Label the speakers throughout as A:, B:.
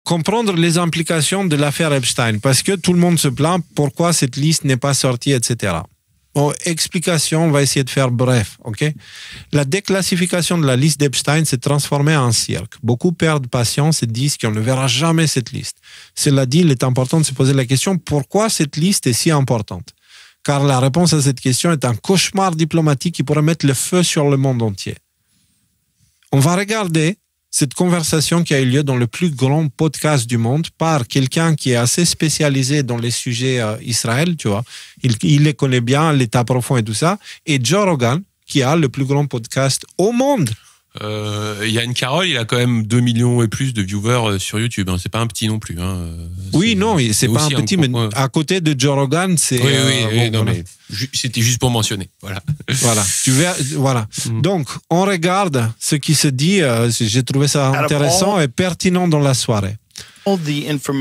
A: comprendre les implications de l'affaire Epstein, parce que tout le monde se plaint pourquoi cette liste n'est pas sortie, etc. Bon, explication, on va essayer de faire bref, ok? La déclassification de la liste d'Epstein s'est transformée en un cirque. Beaucoup perdent patience et disent qu'on ne verra jamais cette liste. Cela dit, il est important de se poser la question pourquoi cette liste est si importante? Car la réponse à cette question est un cauchemar diplomatique qui pourrait mettre le feu sur le monde entier. On va regarder cette conversation qui a eu lieu dans le plus grand podcast du monde par quelqu'un qui est assez spécialisé dans les sujets Israël, tu vois. Il les connaît bien, l'état profond et tout ça. Et Joe Rogan, qui a le plus grand podcast au monde.
B: Yann Carroll, il a quand même 2 millions et plus de viewers sur YouTube. Hein. C'est pas un petit non plus. Hein.
A: Oui, non, c'est pas un petit, mais à côté de Joe Rogan, c'est...
B: Oui, non, mais c'était juste pour mentionner. Voilà.
A: Voilà. Voilà. Donc, on regarde ce qui se dit. J'ai trouvé ça intéressant et pertinent dans la soirée.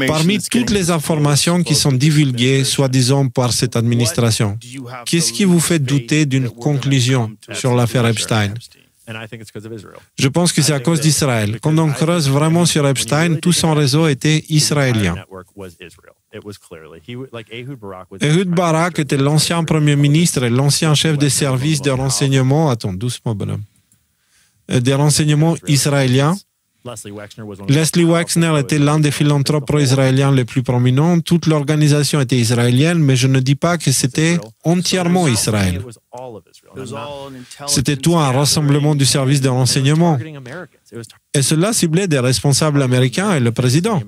A: Parmi toutes les informations qui sont divulguées, soi-disant, par cette administration, qu'est-ce qui vous fait douter d'une conclusion sur l'affaire Epstein? Je pense que c'est à cause d'Israël. Quand on creuse vraiment sur Epstein, tout son réseau était israélien. Ehud Barak était l'ancien premier ministre et l'ancien chef des services de renseignement, attends, doucement, bonhomme, des renseignements israéliens. Leslie Wexner était l'un des philanthropes pro-israéliens les plus prominents. Toute l'organisation était israélienne, mais je ne dis pas que c'était entièrement Israël. C'était tout un rassemblement du service de renseignement. Et cela ciblait des responsables américains et le président.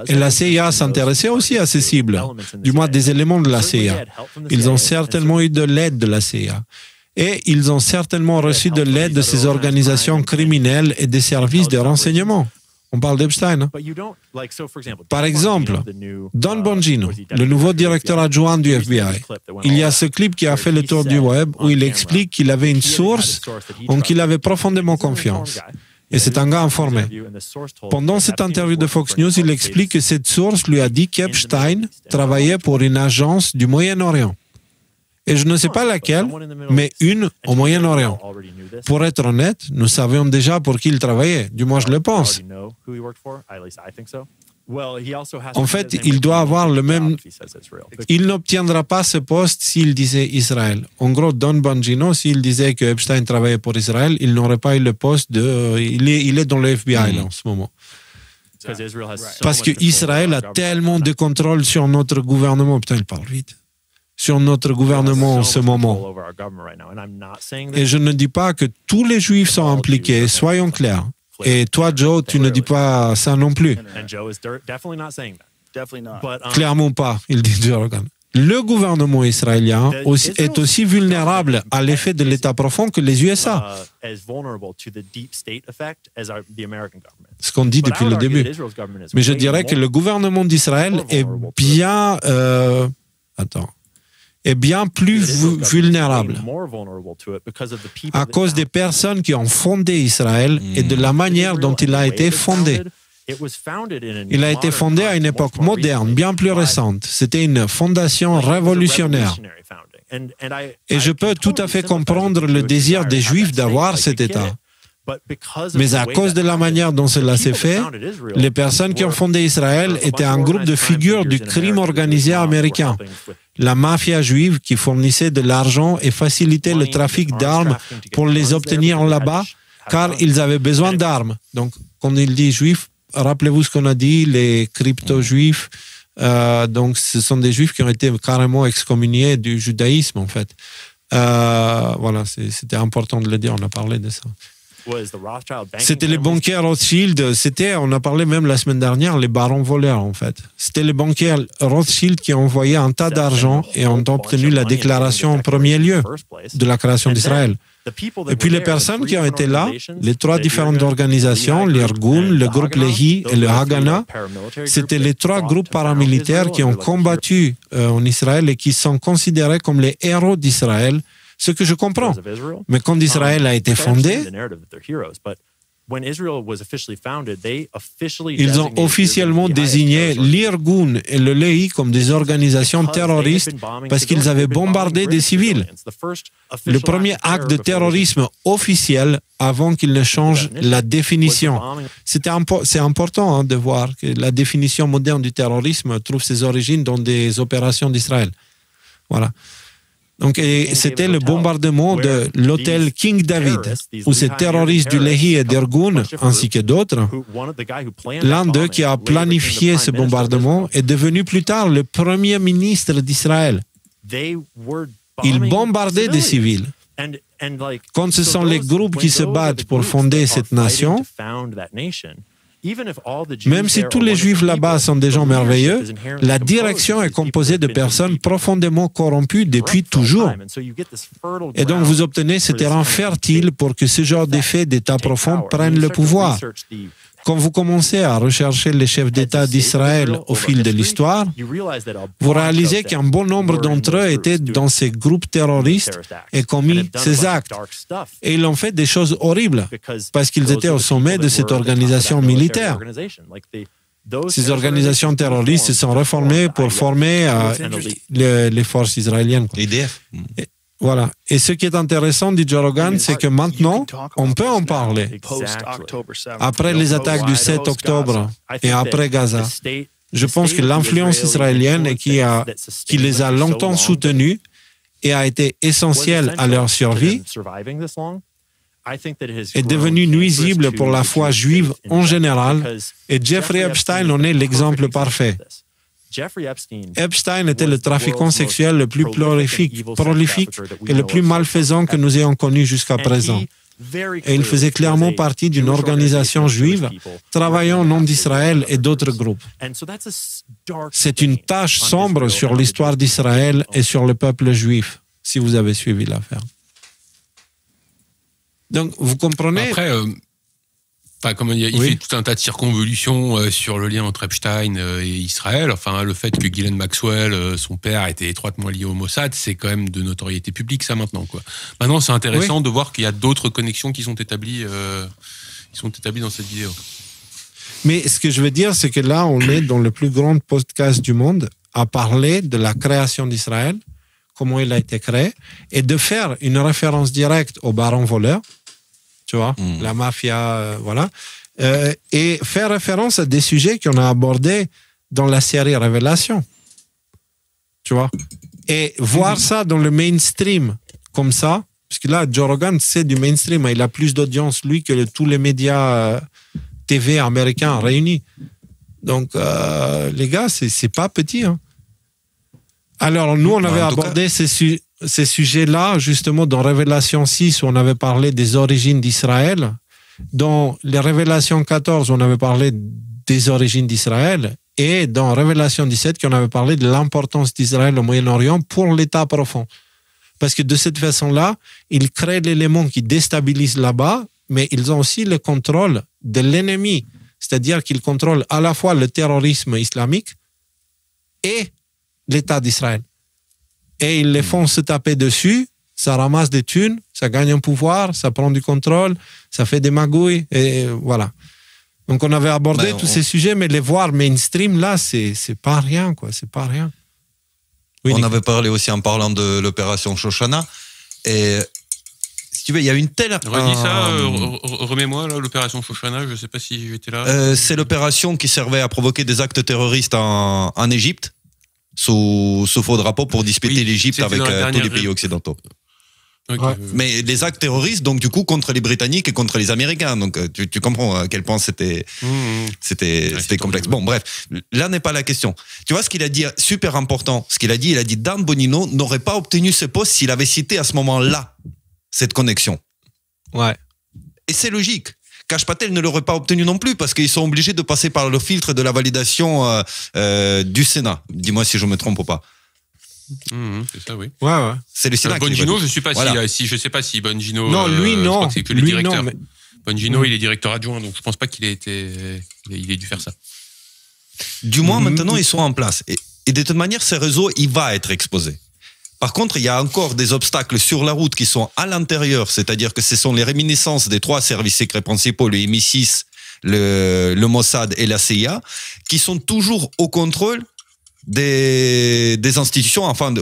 A: Et la CIA s'intéressait aussi à ces cibles, du moins des éléments de la CIA. Ils ont certainement eu de l'aide de la CIA. Et ils ont certainement reçu de l'aide de ces organisations criminelles et des services de renseignement. On parle d'Epstein. Hein? Par exemple, Don Bongino, le nouveau directeur adjoint du FBI, il y a ce clip qui a fait le tour du web où il explique qu'il avait une source en qui il avait profondément confiance. Et c'est un gars informé. Pendant cette interview de Fox News, il explique que cette source lui a dit qu'Epstein travaillait pour une agence du Moyen-Orient. Et je ne sais pas laquelle, mais une au Moyen-Orient. Pour être honnête, nous savions déjà pour qui il travaillait, du moins je le pense. En fait, il doit avoir le même... Il n'obtiendra pas ce poste s'il disait Israël. En gros, Don Bongino, s'il disait que Epstein travaillait pour Israël, il n'aurait pas eu le poste de... Il est dans le FBI là, en ce moment. Parce que Israël a tellement de contrôle sur notre gouvernement. Putain, il parle vite. Sur notre gouvernement en ce moment. Et je ne dis pas que tous les Juifs sont impliqués, soyons clairs. Et toi, Joe, tu ne dis pas ça non plus. Clairement pas, il dit Joe Rogan. Le gouvernement israélien est aussi vulnérable à l'effet de l'État profond que les USA. Ce qu'on dit depuis le début. Mais je dirais que le gouvernement d'Israël est bien... est bien plus vulnérable à cause des personnes qui ont fondé Israël et de la manière dont il a été fondé. Il a été fondé à une époque moderne, bien plus récente. C'était une fondation révolutionnaire. Et je peux tout à fait comprendre le désir des Juifs d'avoir cet État. Mais à cause de la manière dont cela s'est fait, les personnes qui ont fondé Israël étaient un groupe de figures du crime organisé américain. La mafia juive qui fournissait de l'argent et facilitait le trafic d'armes pour les obtenir là-bas, car ils avaient besoin d'armes. Donc, quand il dit juifs, rappelez-vous ce qu'on a dit, les crypto-juifs, donc ce sont des juifs qui ont été carrément excommuniés du judaïsme, en fait. Voilà, c'était important de le dire, on a parlé de ça. C'était les banquiers Rothschild, on a parlé même la semaine dernière, les barons voleurs en fait. C'était les banquiers Rothschild qui ont envoyé un tas d'argent et ont obtenu la déclaration en premier lieu de la création d'Israël. Et puis les personnes qui ont été là, les trois différentes organisations, l'Irgun, le groupe Lehi et le Haganah, c'était les trois groupes paramilitaires qui ont combattu en Israël et qui sont considérés comme les héros d'Israël. Ce que je comprends. Mais quand Israël a été fondé, Ils ont officiellement désigné l'Irgun et le Lehi comme des organisations terroristes parce qu'ils avaient bombardé des civils. Le premier acte de terrorisme officiel avant qu'ils ne changent la définition. C'est important de voir que la définition moderne du terrorisme trouve ses origines dans des opérations d'Israël. Voilà. Donc, c'était le bombardement de l'hôtel King David, où ces terroristes du Lehi et d'Irgun, ainsi que d'autres, l'un d'eux qui a planifié ce bombardement est devenu plus tard le premier ministre d'Israël. Ils bombardaient des civils. Quand ce sont les groupes qui se battent pour fonder cette nation, même si tous les Juifs là-bas sont des gens merveilleux, la direction est composée de personnes profondément corrompues depuis toujours. Et donc vous obtenez ce terrain fertile pour que ce genre d'effets d'État profond prennent le pouvoir. Quand vous commencez à rechercher les chefs d'État d'Israël au fil de l'histoire, vous réalisez qu'un bon nombre d'entre eux étaient dans ces groupes terroristes et commis ces actes. Et ils ont fait des choses horribles parce qu'ils étaient au sommet de cette organisation militaire. Ces organisations terroristes se sont reformées pour former les forces israéliennes.
C: IDF.
A: Voilà. Et ce qui est intéressant, dit Joe Rogan, c'est que maintenant, on peut en parler. Après les attaques du 7 octobre et après Gaza, je pense que l'influence israélienne et qui les a longtemps soutenus et a été essentielle à leur survie, est devenue nuisible pour la foi juive en général, et Jeffrey Epstein en est l'exemple parfait. Epstein était le trafiquant sexuel le plus prolifique et le plus malfaisant que nous ayons connu jusqu'à présent. Et il faisait clairement partie d'une organisation juive travaillant au nom d'Israël et d'autres groupes. C'est une tache sombre sur l'histoire d'Israël et sur le peuple juif, si vous avez suivi l'affaire. Donc, vous comprenez...
B: Après, il fait tout un tas de circonvolutions sur le lien entre Epstein et Israël. Enfin, le fait que Ghislaine Maxwell, son père, était étroitement lié au Mossad, c'est quand même de notoriété publique, ça, maintenant, quoi. Maintenant, c'est intéressant de voir qu'il y a d'autres connexions qui sont établies dans cette vidéo.
A: Mais ce que je veux dire, c'est que là, on est dans le plus grand podcast du monde à parler de la création d'Israël, comment il a été créé, et de faire une référence directe au baron voleur, tu vois, la mafia, voilà, et faire référence à des sujets qu'on a abordés dans la série Révélation, tu vois, et voir ça dans le mainstream, comme ça, parce que là, Joe Rogan, c'est du mainstream, il a plus d'audience, lui, que tous les médias TV américains réunis. Donc, les gars, c'est pas petit, hein. Alors, nous, on avait abordé ces sujets-là, justement, dans Révélation 6, où on avait parlé des origines d'Israël. Dans les Révélations 14, on avait parlé des origines d'Israël. Et dans Révélation 17, on avait parlé de l'importance d'Israël au Moyen-Orient pour l'État profond. Parce que de cette façon-là, ils créent l'élément qui déstabilise là-bas, mais ils ont aussi le contrôle de l'ennemi. C'est-à-dire qu'ils contrôlent à la fois le terrorisme islamique et l'État d'Israël. Et ils les font se taper dessus, ça ramasse des thunes, ça gagne un pouvoir, ça prend du contrôle, ça fait des magouilles, et voilà. Donc on avait abordé tous ces sujets, mais les voir mainstream, là, c'est pas rien, quoi, c'est pas rien.
C: Oui, on avait parlé aussi en parlant de l'opération Shoshana, et si tu veux, il y a une telle...
B: Redis ça, remets-moi, là, l'opération Shoshana, je sais pas si j'étais là.
C: C'est l'opération qui servait à provoquer des actes terroristes en Égypte, sous faux drapeau pour disputer l'Égypte avec tous les pays occidentaux.
B: Okay.
C: Ouais. Mais les actes terroristes, donc du coup, contre les Britanniques et contre les Américains. Donc tu comprends à quel point c'était complexe. Bon, bref, là n'est pas la question. Tu vois ce qu'il a dit, super important, ce qu'il a dit, Dan Bonino n'aurait pas obtenu ce poste s'il avait cité à ce moment-là cette connexion.
A: Ouais.
C: Et c'est logique. Kash Patel ne l'aurait pas obtenu non plus parce qu'ils sont obligés de passer par le filtre de la validation du Sénat. Dis-moi si je me trompe ou pas.
B: C'est ça, oui.
A: Ouais.
C: C'est le Sénat.
B: Bongino, je sais pas si Bongino.
A: Non, lui non.
B: Je crois que c'est que le directeur.
A: Non, mais...
B: Bongino, il est directeur adjoint, donc je pense pas qu'il ait dû faire ça.
C: Du moins, maintenant, ils sont en place. Et de toute manière, ces réseaux, il va être exposé. Par contre, il y a encore des obstacles sur la route qui sont à l'intérieur, c'est-à-dire que ce sont les réminiscences des 3 services secrets principaux, le MI6, le Mossad et la CIA, qui sont toujours au contrôle des institutions, enfin,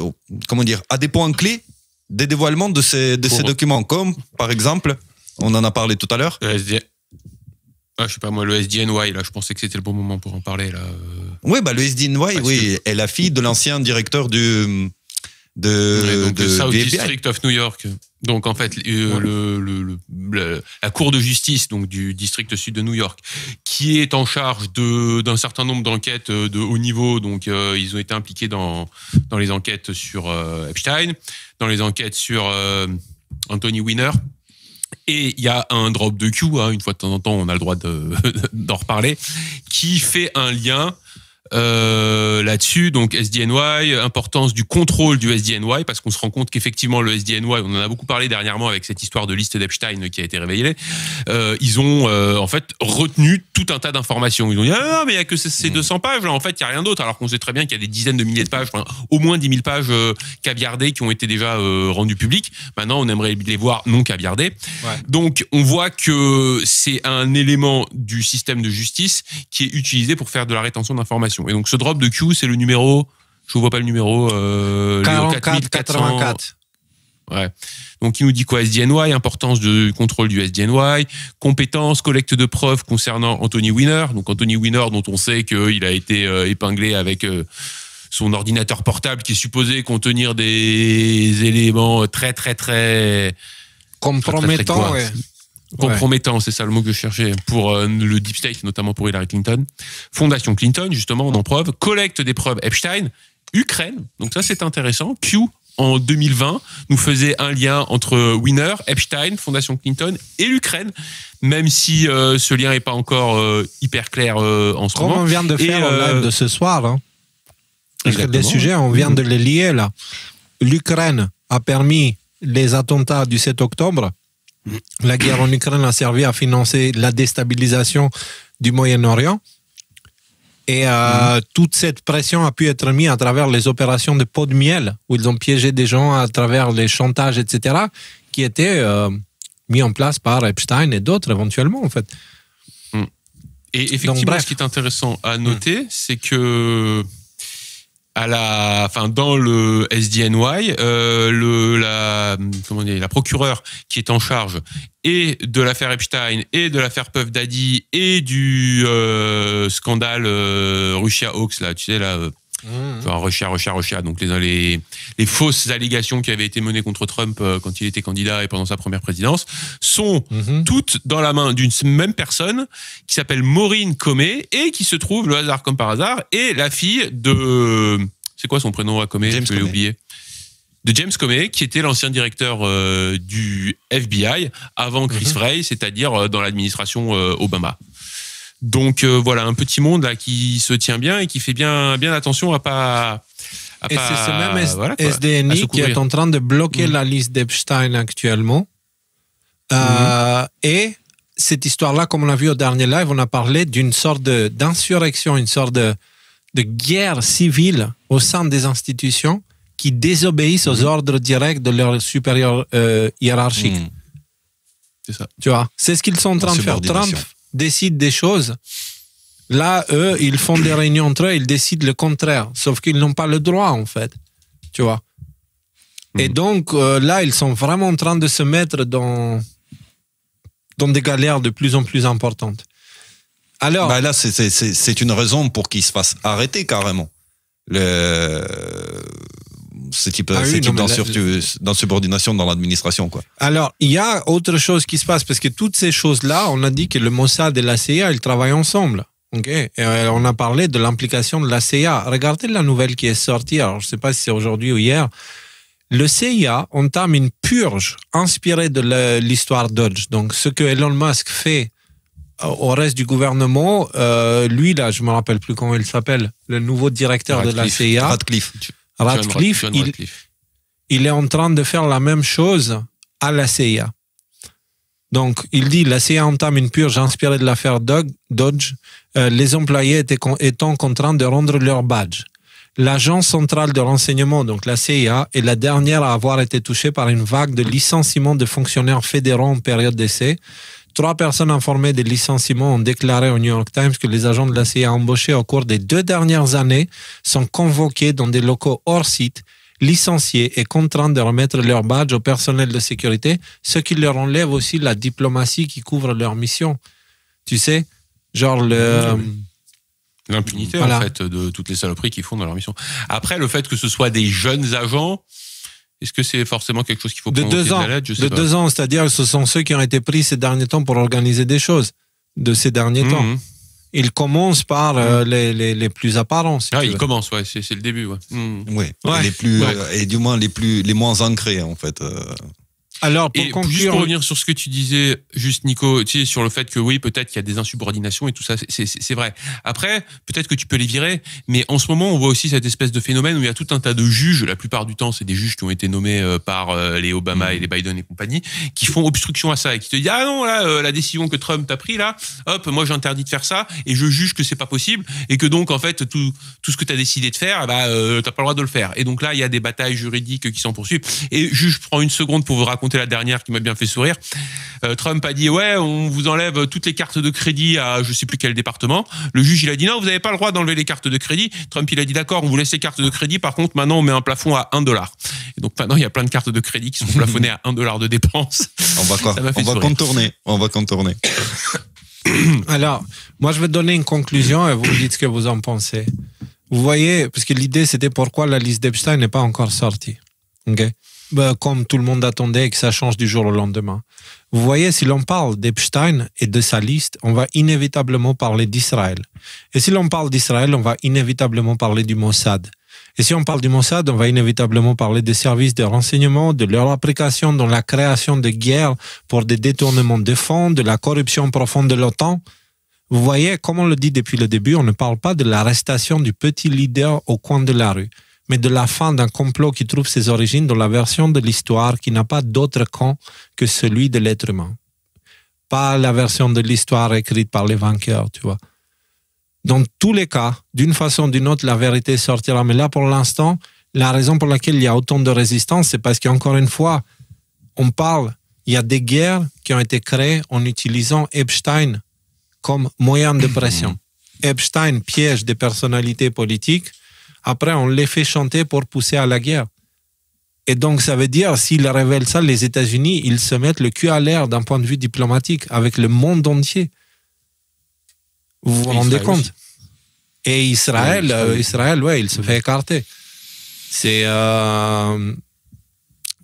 C: à des points clés des dévoilements de ces documents, comme, par exemple, on en a parlé tout à l'heure.
B: Je sais pas moi, le SDNY, là, je pensais que c'était le bon moment pour en parler, là.
C: Oui, le SDNY, est la fille de l'ancien directeur du
B: South District of New York. Donc en fait, la Cour de justice donc du district sud de New York, qui est en charge d'un certain nombre d'enquêtes de haut niveau. Donc ils ont été impliqués dans les enquêtes sur Epstein, dans les enquêtes sur Anthony Weiner. Et il y a un drop de Q, une fois de temps en temps, on a le droit d'en reparler, qui fait un lien là-dessus. Donc SDNY, importance du contrôle du SDNY, parce qu'on se rend compte qu'effectivement le SDNY, on en a beaucoup parlé dernièrement avec cette histoire de liste d'Epstein qui a été révélée, ils ont en fait retenu tout un tas d'informations. Ils ont dit non mais il y a que ces 200 pages là, en fait il y a rien d'autre, alors qu'on sait très bien qu'il y a des dizaines de milliers de pages, au moins 10 000 pages caviardées qui ont été déjà rendues publiques. Maintenant on aimerait les voir non caviardées. Donc on voit que c'est un élément du système de justice qui est utilisé pour faire de la rétention d'informations. Et donc ce drop de Q, c'est le numéro, je ne vois pas le numéro,
A: 4484.
B: Ouais. Donc il nous dit quoi? SDNY, importance du contrôle du SDNY, compétences, collecte de preuves concernant Anthony Weiner. Donc Anthony Weiner, dont on sait qu'il a été épinglé avec son ordinateur portable qui est supposé contenir des éléments très
A: compromettants.
B: Compromettant, c'est ça le mot que je cherchais, pour le Deep State, notamment pour Hillary Clinton. Fondation Clinton, justement, on en preuve. Collecte des preuves Epstein. Ukraine, donc ça c'est intéressant. Q, en 2020, nous faisait un lien entre Weiner, Epstein, Fondation Clinton et l'Ukraine, même si ce lien n'est pas encore hyper clair en ce moment.
A: Comme on vient de faire au live de ce soir. Parce que les sujets, on vient de les lier là. L'Ukraine a permis les attentats du 7 octobre. La guerre en Ukraine a servi à financer la déstabilisation du Moyen-Orient. Et toute cette pression a pu être mise à travers les opérations de pot de miel, où ils ont piégé des gens à travers les chantages, etc., qui étaient mis en place par Epstein et d'autres éventuellement, en fait.
B: Et effectivement, ce qui est intéressant à noter, c'est que dans le SDNY, la procureure qui est en charge et de l'affaire Epstein et de l'affaire Puff Daddy et du scandale Russia Hoax, là, tu sais, là, Russia, donc les fausses allégations qui avaient été menées contre Trump quand il était candidat et pendant sa première présidence, sont toutes dans la main d'une même personne qui s'appelle Maureen Comey et qui se trouve, le hasard comme par hasard, est la fille de... C'est quoi son prénom à Comey? Je l'ai oublié. De James Comey, qui était l'ancien directeur du FBI avant Chris Wray, c'est-à-dire dans l'administration Obama. Donc voilà, un petit monde là qui se tient bien et qui fait bien attention à pas...
A: Et c'est ce même SDNY qui est en train de bloquer la liste d'Epstein actuellement. Et cette histoire-là, comme on l'a vu au dernier live, on a parlé d'une sorte d'insurrection, une sorte de guerre civile au sein des institutions qui désobéissent aux ordres directs de leurs supérieurs hiérarchiques.
B: C'est ça.
A: Tu vois, c'est ce qu'ils sont en train de faire. Trump décide des choses. Là, eux, ils font des réunions entre eux, ils décident le contraire. Sauf qu'ils n'ont pas le droit, en fait. Tu vois. Et donc, là, ils sont vraiment en train de se mettre dans des galères de plus en plus importantes. Alors,
C: là, c'est une raison pour qu'ils se fassent arrêter carrément. Ce type d'insubordination dans l'administration, quoi.
A: Alors, il y a autre chose qui se passe, parce que toutes ces choses-là, on a dit que le Mossad et la CIA, ils travaillent ensemble. Okay. Et on a parlé de l'implication de la CIA. Regardez la nouvelle qui est sortie, alors je ne sais pas si c'est aujourd'hui ou hier. Le CIA entame une purge inspirée de l'histoire Dodge. Donc, ce que Elon Musk fait au reste du gouvernement, lui, là, je ne me rappelle plus comment il s'appelle, le nouveau directeur de la CIA. Radcliffe, il est en train de faire la même chose à la CIA. Donc, il dit, la CIA entame une purge inspirée de l'affaire Dodge, les employés étant contraints de rendre leur badge. L'agence centrale de renseignement, donc la CIA, est la dernière à avoir été touchée par une vague de licenciements de fonctionnaires fédéraux en période d'essai. 3 personnes informées des licenciements ont déclaré au New York Times que les agents de la CIA embauchés au cours des 2 dernières années sont convoqués dans des locaux hors site, licenciés et contraints de remettre leur badge au personnel de sécurité, ce qui leur enlève aussi la diplomatie qui couvre leur mission. Tu sais, genre
B: l'impunité, en fait, de toutes les saloperies qu'ils font dans leur mission. Après, le fait que ce soit des jeunes agents, est-ce que c'est forcément quelque chose qu'il faut
A: provoquer de l'aide? De 2 ans, c'est-à-dire que ce sont ceux qui ont été pris ces derniers temps pour organiser des choses de ces derniers temps. Ils commencent par les plus apparents. Si
B: ils commencent, ouais, c'est le début. Ouais.
C: Les plus, et du moins les moins ancrés, en fait.
A: Alors, pour conclure...
B: Juste pour revenir sur ce que tu disais, juste Nico, tu sais, sur le fait que oui, peut-être qu'il y a des insubordinations et tout ça, c'est vrai. Après, peut-être que tu peux les virer, mais en ce moment, on voit aussi cette espèce de phénomène où il y a tout un tas de juges, la plupart du temps, c'est des juges qui ont été nommés par les Obama et les Biden et compagnie, qui font obstruction à ça et qui te disent ah non, là, la décision que Trump t'a pris là, hop, moi j'interdis de faire ça et je juge que c'est pas possible et que donc en fait tout ce que t'as décidé de faire, t'as pas le droit de le faire. Et donc là, il y a des batailles juridiques qui s'en poursuivent. Et juste, je prends une seconde pour vous raconter la dernière qui m'a bien fait sourire. Trump a dit ouais, on vous enlève toutes les cartes de crédit à je sais plus quel département. Le juge il a dit non, vous n'avez pas le droit d'enlever les cartes de crédit. Trump il a dit d'accord, on vous laisse les cartes de crédit, par contre maintenant on met un plafond à $1. Et donc maintenant il y a plein de cartes de crédit qui sont plafonnées à $1 de dépenses.
C: On va contourner.
A: Alors, moi je vais donner une conclusion et vous me dites ce que vous en pensez. Vous voyez, parce que l'idée c'était pourquoi la liste d'Epstein n'est pas encore sortie. Okay? Comme tout le monde attendait et que ça change du jour au lendemain. Vous voyez, si l'on parle d'Epstein et de sa liste, on va inévitablement parler d'Israël. Et si l'on parle d'Israël, on va inévitablement parler du Mossad. Et si on parle du Mossad, on va inévitablement parler des services de renseignement, de leur application dans la création de guerres pour des détournements de fonds, de la corruption profonde de l'OTAN. Vous voyez, comme on le dit depuis le début, on ne parle pas de l'arrestation du petit leader au coin de la rue, mais de la fin d'un complot qui trouve ses origines dans la version de l'histoire qui n'a pas d'autre camp que celui de l'être humain. Pas la version de l'histoire écrite par les vainqueurs, tu vois. Dans tous les cas, d'une façon ou d'une autre, la vérité sortira. Mais là, pour l'instant, la raison pour laquelle il y a autant de résistance, c'est parce qu'encore une fois, il y a des guerres qui ont été créées en utilisant Epstein comme moyen de pression. Epstein piège des personnalités politiques. Après, on les fait chanter pour pousser à la guerre. Et donc, ça veut dire, s'ils révèlent ça, les États-Unis, ils se mettent le cul à l'air d'un point de vue diplomatique avec le monde entier. Vous vous rendez compte aussi. Et Israël, il se fait écarter.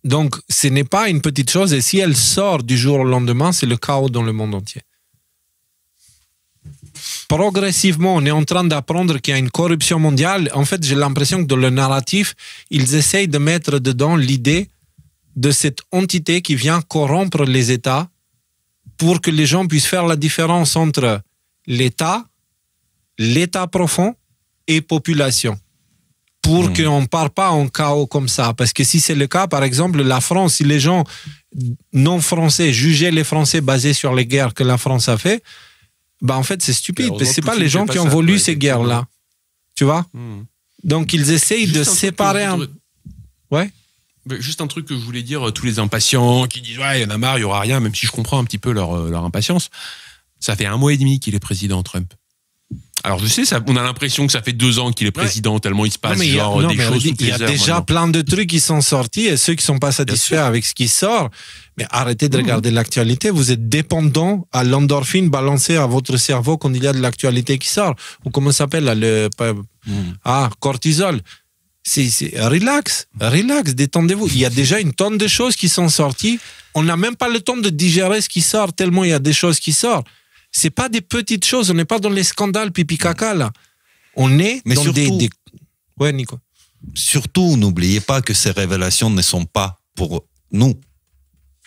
A: Donc, ce n'est pas une petite chose. Et si elle sort du jour au lendemain, c'est le chaos dans le monde entier. Progressivement, on est en train d'apprendre qu'il y a une corruption mondiale. En fait, j'ai l'impression que dans le narratif, ils essayent de mettre dedans l'idée de cette entité qui vient corrompre les États pour que les gens puissent faire la différence entre l'État profond et population. Pour qu'on ne parte pas en chaos comme ça. Parce que si c'est le cas, par exemple, la France, si les gens non français jugeaient les Français basés sur les guerres que la France a fait, en fait, c'est stupide. Parce que ce n'est pas les gens qui ont voulu ces guerres-là. Tu vois? Donc, ils essayent de séparer Ouais.
B: Juste un truc que je voulais dire, tous les impatients qui disent ouais, il y en a marre, il n'y aura rien, même si je comprends un petit peu leur impatience. Ça fait 1 mois et demi qu'il est président, Trump. Alors je sais, on a l'impression que ça fait 2 ans qu'il est président, tellement il se passe des choses.
A: Il y a déjà plein de trucs qui sont sortis et ceux qui ne sont pas satisfaits avec ce qui sort, mais arrêtez de regarder l'actualité. Vous êtes dépendant à l'endorphine balancée à votre cerveau quand il y a de l'actualité qui sort. Ou comment ça s'appelle cortisol. Relax, détendez-vous. Il y a déjà une tonne de choses qui sont sorties. On n'a même pas le temps de digérer ce qui sort tellement il y a des choses qui sortent. C'est pas des petites choses, on n'est pas dans les scandales pipi caca là. On est dans des... Ouais, Nico.
C: Surtout, n'oubliez pas que ces révélations ne sont pas pour nous.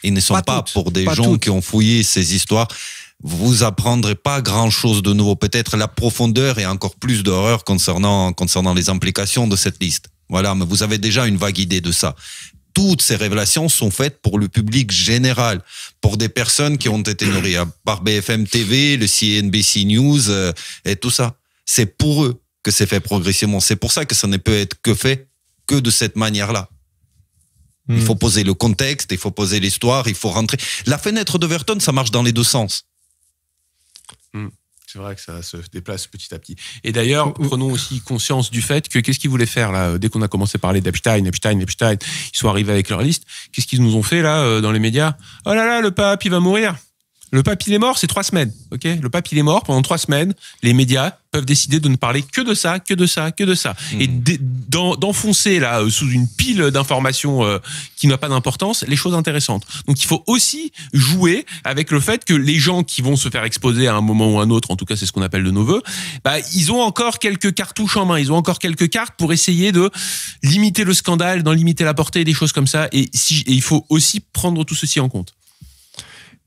C: Ils ne sont pas pour des gens qui ont fouillé ces histoires. Vous apprendrez pas grand-chose de nouveau. Peut-être la profondeur et encore plus d'horreur concernant les implications de cette liste. Voilà, mais vous avez déjà une vague idée de ça. Toutes ces révélations sont faites pour le public général, pour des personnes qui ont été nourries par BFM TV, le CNBC News et tout ça. C'est pour eux. que c'est fait progressivement. C'est pour ça que ça ne peut être fait que de cette manière-là. Il faut poser le contexte, il faut poser l'histoire, il faut rentrer. La fenêtre d'Overton, ça marche dans les deux sens.
B: C'est vrai que ça se déplace petit à petit. Et d'ailleurs, prenons aussi conscience du fait que qu'est-ce qu'ils voulaient faire là, dès qu'on a commencé à parler d'Epstein, ils sont arrivés avec leur liste. Qu'est-ce qu'ils nous ont fait là dans les médias? Oh là là, le pape, il va mourir. Le pape, il est mort, c'est 3 semaines. Ok, le pape, il est mort pendant 3 semaines. Les médias peuvent décider de ne parler que de ça. Et d'enfoncer là sous une pile d'informations qui n'a pas d'importance les choses intéressantes. Donc il faut aussi jouer avec le fait que les gens qui vont se faire exposer à un moment ou à un autre, en tout cas c'est ce qu'on appelle de nos voeux, ils ont encore quelques cartouches en main, ils ont encore quelques cartes pour essayer de limiter le scandale, d'en limiter la portée, des choses comme ça. Et il faut aussi prendre tout ceci en compte.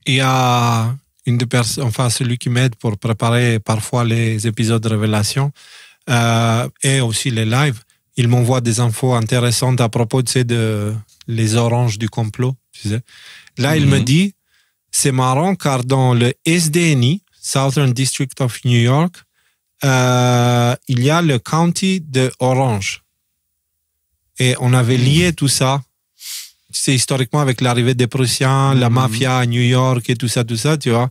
A: Il y a une des personnes, enfin celui qui m'aide pour préparer parfois les épisodes de Révélation et aussi les lives, il m'envoie des infos intéressantes à propos de les oranges du complot. Tu sais. Là, il me dit, c'est marrant car dans le SDNY, Southern District of New York, il y a le county de Orange. Et on avait lié tout ça. C'est historiquement avec l'arrivée des Prussiens, la mafia à New York et tout ça, tu vois.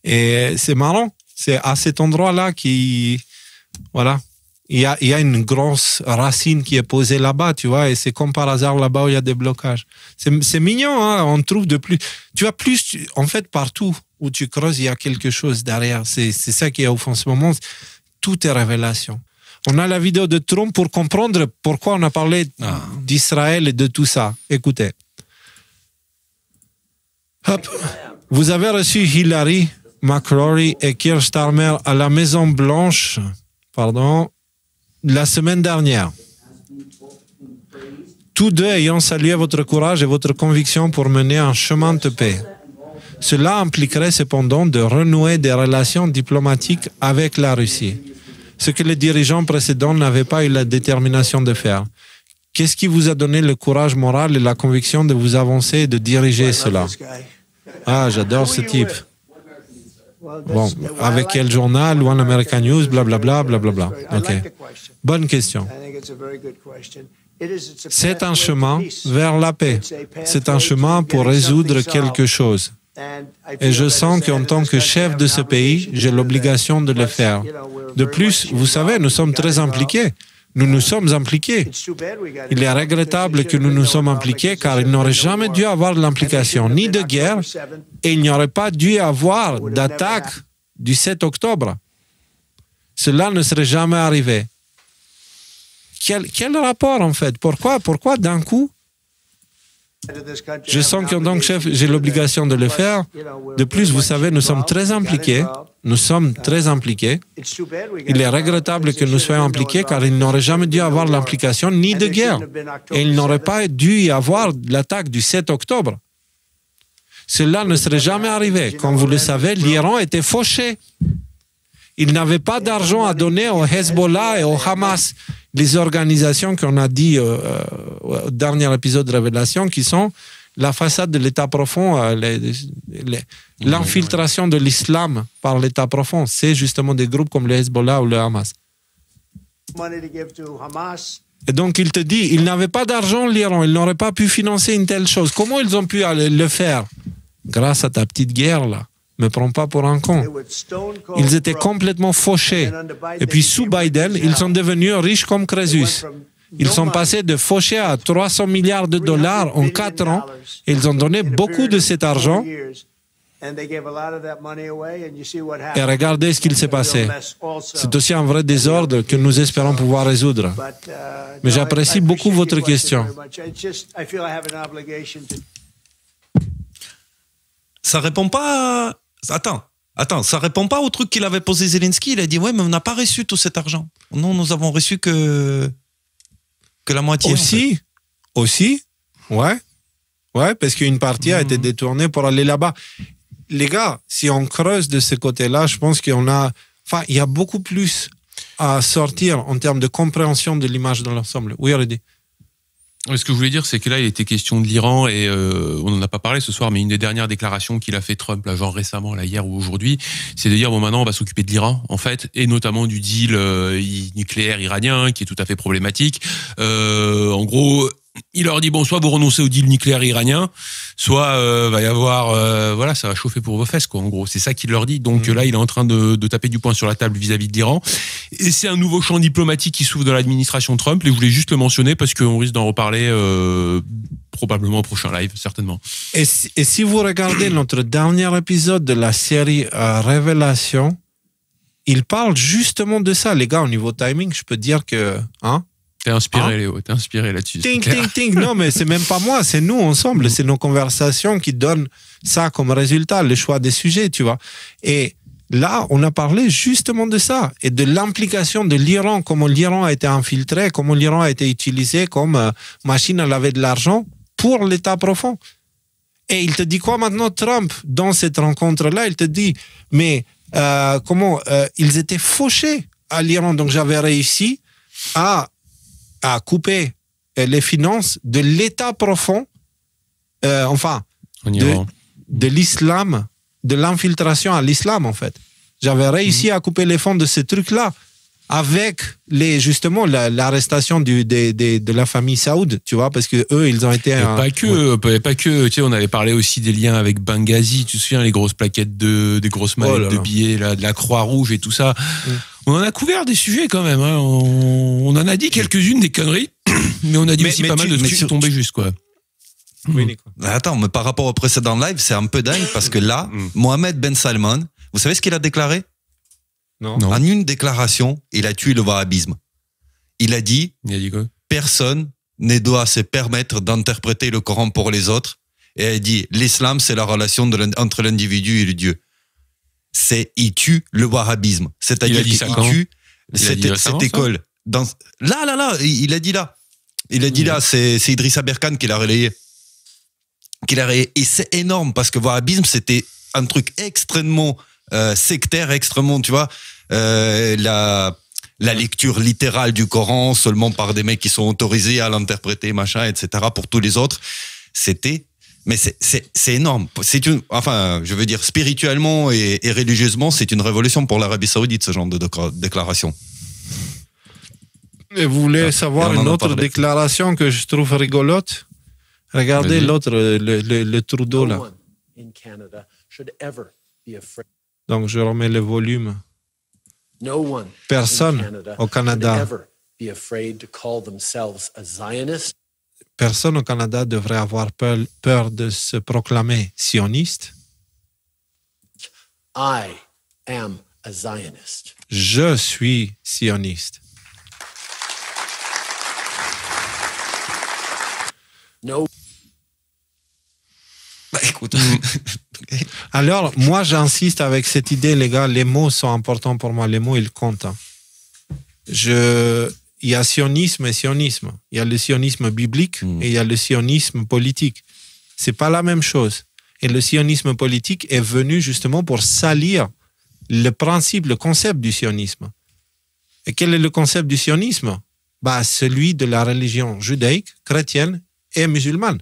A: Et c'est marrant. C'est à cet endroit-là voilà. Il y a une grosse racine qui est posée là-bas, tu vois. Et c'est comme par hasard là-bas où il y a des blocages. C'est mignon, hein. On trouve de plus. Tu vois, en fait, partout où tu creuses, il y a quelque chose derrière. C'est ça qui est au fond en ce moment. Tout est révélation. On a la vidéo de Trump pour comprendre pourquoi on a parlé d'Israël et de tout ça. Écoutez. Hop. Vous avez reçu Hillary, McCrory et Keir Starmer à la Maison Blanche, la semaine dernière. Tous deux ayant salué votre courage et votre conviction pour mener un chemin de paix. Cela impliquerait cependant de renouer des relations diplomatiques avec la Russie. Ce que les dirigeants précédents n'avaient pas eu la détermination de faire. Qu'est-ce qui vous a donné le courage moral et la conviction de vous avancer et de diriger cela? Ah, j'adore ce type. Bon, avec quel journal? One American News, blablabla, blablabla. Ok. Bonne question. C'est un chemin vers la paix. C'est un chemin pour résoudre quelque chose. Et je sens qu'en tant que chef de ce pays, j'ai l'obligation de le faire. De plus, vous savez, nous sommes très impliqués. Nous nous sommes impliqués. Il est regrettable que nous nous sommes impliqués car il n'aurait jamais dû avoir de l'implication ni de guerre et il n'y aurait pas dû avoir d'attaque du 7 octobre. Cela ne serait jamais arrivé. Quel rapport en fait? Pourquoi d'un coup? Je sens qu'en tant que chef, j'ai l'obligation de le faire. De plus, vous savez, nous sommes très impliqués. Nous sommes très impliqués. Il est regrettable que nous soyons impliqués car il n'aurait jamais dû avoir l'implication ni de guerre. Et il n'aurait pas dû y avoir l'attaque du 7 octobre. Cela ne serait jamais arrivé. Comme vous le savez, l'Iran était fauché. Il n'avait pas d'argent à donner au Hezbollah et au Hamas, les organisations qu'on a dit au dernier épisode de Révélation, qui sont la façade de l'État profond, l'infiltration de l'islam par l'État profond. C'est justement des groupes comme le Hezbollah ou le Hamas. Et donc il te dit, il n'avait pas d'argent l'Iran, il n'aurait pas pu financer une telle chose. Comment ils ont pu le faire? Grâce à ta petite guerre là. Me prends pas pour un con. Ils étaient complètement fauchés. Et puis sous Biden, ils sont devenus riches comme Crésus. Ils sont passés de fauchés à 300 milliards de dollars en 4 ans. Et ils ont donné beaucoup de cet argent. Et regardez ce qu'il s'est passé. C'est aussi un vrai désordre que nous espérons pouvoir résoudre. Mais j'apprécie beaucoup votre question.
C: Ça répond pas. Attends, ça répond pas au truc qu'il avait posé Zelensky. Il a dit ouais, mais on n'a pas reçu tout cet argent. Non, nous avons reçu que la moitié.
A: Aussi, ouais, parce qu'une partie a été détournée pour aller là-bas. Les gars, si on creuse de ce côté-là, je pense il y a beaucoup plus à sortir en termes de compréhension de l'image dans l'ensemble. Oui, Rudy.
B: Ce que je voulais dire, c'est que là, il était question de l'Iran et on n'en a pas parlé ce soir, mais une des dernières déclarations qu'il a fait Trump, là, genre récemment, là, hier ou aujourd'hui, c'est de dire bon, maintenant, on va s'occuper de l'Iran, en fait, et notamment du deal nucléaire iranien, qui est tout à fait problématique. En gros, il leur dit bon, soit vous renoncez au deal nucléaire iranien, soit va y avoir voilà, ça va chauffer pour vos fesses, quoi. En gros, c'est ça qu'il leur dit. Donc là, il est en train de taper du poing sur la table vis-à-vis de l'Iran. Et c'est un nouveau champ diplomatique qui s'ouvre dans l'administration Trump. Et je voulais juste le mentionner parce qu'on risque d'en reparler probablement au prochain live, certainement.
A: Et si vous regardez notre dernier épisode de la série Révélation, il parle justement de ça, les gars. Au niveau timing, je peux dire que
B: T'es inspiré, Léo, t'es inspiré là-dessus.
A: Ting. Non, mais c'est même pas moi, c'est nous ensemble. C'est nos conversations qui donnent ça comme résultat, le choix des sujets, tu vois. Et là, on a parlé justement de ça et de l'implication de l'Iran, comment l'Iran a été infiltré, comment l'Iran a été utilisé comme machine à laver de l'argent pour l'État profond. Et il te dit quoi maintenant, Trump, dans cette rencontre-là? Il te dit, mais ils étaient fauchés à l'Iran. Donc, j'avais réussi à couper les finances de l'État profond, de l'islam, de l'infiltration à l'islam, en fait. J'avais réussi à couper les fonds de ce truc-là avec justement l'arrestation de la famille Saoud, tu vois, parce que eux, ils ont été...
B: Pas que, tu sais, on avait parlé aussi des liens avec Benghazi, tu te souviens, les grosses plaquettes des grosses mallettes de billets, là, de la Croix-Rouge et tout ça. On en a couvert des sujets quand même, hein. On en a dit quelques-unes des conneries, mais on a dit aussi pas mal de trucs qui tombaient juste, quoi.
A: Oui, Nico.
C: Attends, mais par rapport au précédent live, c'est un peu dingue parce que là, Mohamed Ben Salman, vous savez ce qu'il a déclaré?
A: Non.
C: En une déclaration, il a tué le wahhabisme. Il a dit
B: quoi?
C: Personne ne doit se permettre d'interpréter le Coran pour les autres. Et il a dit l'islam, c'est la relation entre l'individu et le Dieu. Il tue le wahhabisme. C'est-à-dire qu'il tue cette école. Là, il a dit là. Il a dit là, c'est Idrissa Berkane qui l'a relayé. Et c'est énorme parce que le wahhabisme, c'était un truc extrêmement sectaire, extrêmement, tu vois, la lecture littérale du Coran seulement par des mecs qui sont autorisés à l'interpréter, machin, etc. Pour tous les autres, mais c'est énorme. Je veux dire, spirituellement et religieusement, c'est une révolution pour l'Arabie Saoudite, ce genre de déclaration.
A: Et vous voulez savoir une autre déclaration que je trouve rigolote? Regardez l'autre, le Trudeau, là. Donc, je remets le volume. Personne au Canada devrait avoir peur de se proclamer sioniste. Je suis sioniste.
C: Écoute.
A: Alors, moi, j'insiste avec cette idée, les gars, les mots sont importants pour moi. Les mots, ils comptent. Il y a sionisme et sionisme. Il y a le sionisme biblique et il y a le sionisme politique. C'est pas la même chose. Et le sionisme politique est venu justement pour salir le principe, le concept du sionisme. Et quel est le concept du sionisme? Celui de la religion judaïque, chrétienne et musulmane.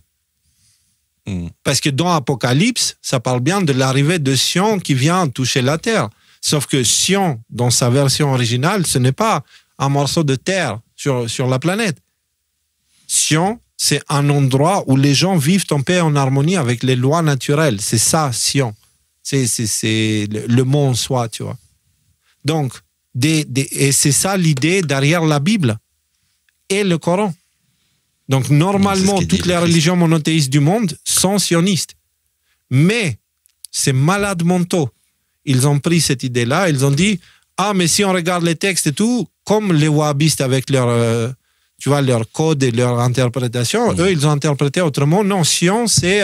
A: Parce que dans Apocalypse, ça parle bien de l'arrivée de Sion qui vient toucher la terre. Sauf que Sion, dans sa version originale, ce n'est pas un morceau de terre sur la planète. Sion, c'est un endroit où les gens vivent en paix et en harmonie avec les lois naturelles. C'est ça, Sion. C'est le mot en soi, tu vois. Donc, et c'est ça l'idée derrière la Bible et le Coran. Donc, normalement, toutes les religions monothéistes du monde sont sionistes. Mais ces malades mentaux, ils ont pris cette idée-là, ils ont dit « mais si on regarde les textes et tout, comme les wahhabistes avec leur code et leur interprétation, eux, ils ont interprété autrement. Non, Sion, c'est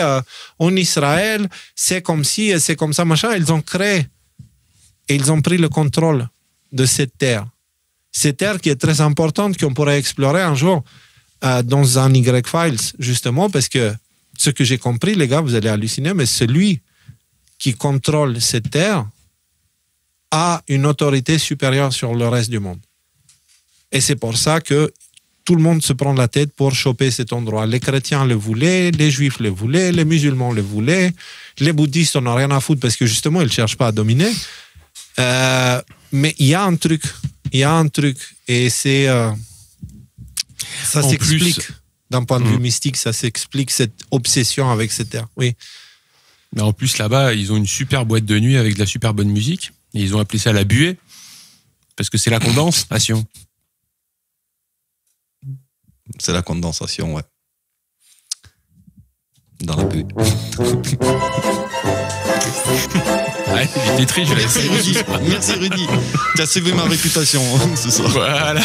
A: en Israël, c'est comme ci et c'est comme ça, machin. » Ils ont créé et ils ont pris le contrôle de cette terre. Cette terre qui est très importante, qu'on pourrait explorer un jour dans un Y-Files, justement, parce que ce que j'ai compris, les gars, vous allez halluciner, mais celui qui contrôle cette terre a une autorité supérieure sur le reste du monde. Et c'est pour ça que tout le monde se prend la tête pour choper cet endroit. Les chrétiens le voulaient, les juifs le voulaient, les musulmans le voulaient, les bouddhistes n'en ont rien à foutre parce que justement, ils ne cherchent pas à dominer. Mais il y a un truc, et c'est... ça
B: En
A: s'explique,
B: plus,
A: d'un point de vue mystique, ça s'explique, cette obsession avec cette terre. Oui.
B: Mais en plus, là-bas, ils ont une super boîte de nuit avec de la super bonne musique. Et ils ont appelé ça la buée, parce que c'est la condensation.
C: C'est la condensation, ouais. Dans la buée.
B: Ouais, j'étais triste, je l'ai
C: Merci Rudy. Merci Rudy. Tu as sauvé ma réputation ce soir.
B: Voilà.